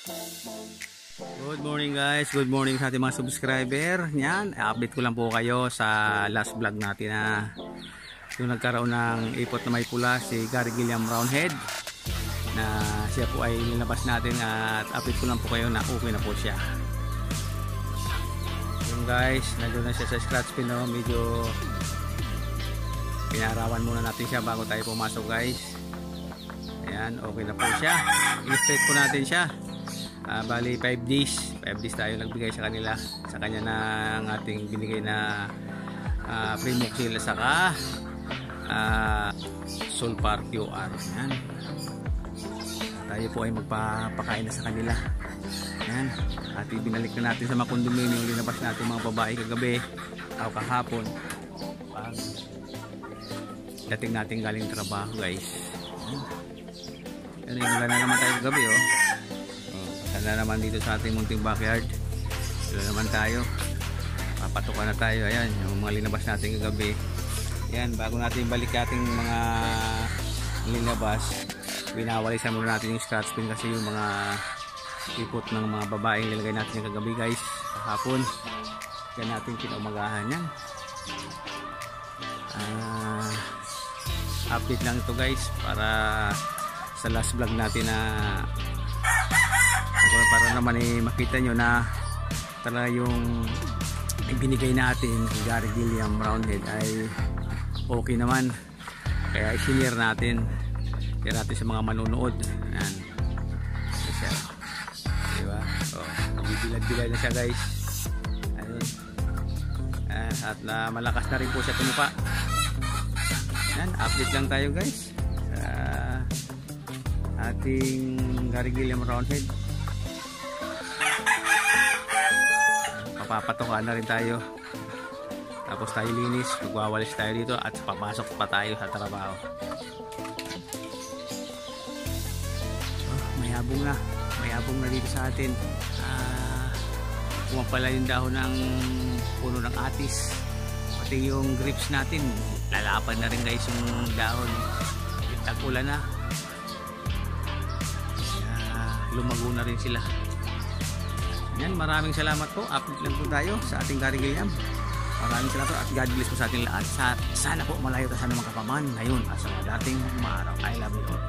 Good morning guys, good morning sa ating mga subscriber. Yan, update ko lang po kayo sa last vlog natin na yung nagkaroon ng ipot na may pula si Gary Gilliam Roundhead, na siya po ay nilabas natin at update ko lang po kayo na okay na po siya. Yung guys, nandun na siya sa scratch pin, no? Medyo pinarawan muna natin siya bago tayo pumasok guys. Ayan, okay na po siya. I-set po natin siya. Bali 5 days tayo nagbigay sa kanila, sa kanya ng ating binigay na Primoxil saka Sulfar QR. Yan. Tayo po ay magpapakain na sa kanila. Yan. At ibinalik na natin sa mga kondominium yung linabas natin mga babae kagabi o kahapon pag dating natin galing trabaho guys. Yan. Yan, wala na naman tayo kagabi oh. Sana naman dito sa ating munting backyard. Dito naman tayo. Papatukan na tayo. Ayan, yung mga linabas natin kagabi. Ayan, bago natin balik ating mga linabas, binawalisan muna natin yung scratch pin kasi yung mga ipot ng mga babaeng nilagay natin yung kagabi guys. Kahapon. Yan natin kinaumagahan yan. Update lang ito guys para sa last vlog natin na para naman makita nyo na talaga yung binigay natin kay Gary Gilliam Roundhead ay okay naman, kaya i-share natin sa mga manunood. Ayan. Diba? So, bibilad-bilad na siya guys. Ayun. At malakas na rin po siya tumupa. Ayan, update lang tayo guys sa ating Gary Gilliam Roundhead. Papatokan na rin tayo, tapos tayo linis, magwawalis tayo dito at papasok pa tayo sa trabaho. May habong na dito sa atin. Pumapala yung dahon ng puno ng atis, pati yung grapes natin lalapan na rin guys yung dahon. Tag-ulan na, lumago na rin sila. Yan, maraming salamat po. Update lang po tayo sa ating Gary Gilliam. Maraming salamat po at God bless po sa ating lahat. Sana po malayo tayo sa mga kapaman ngayon at sa dating mga araw. I love you all.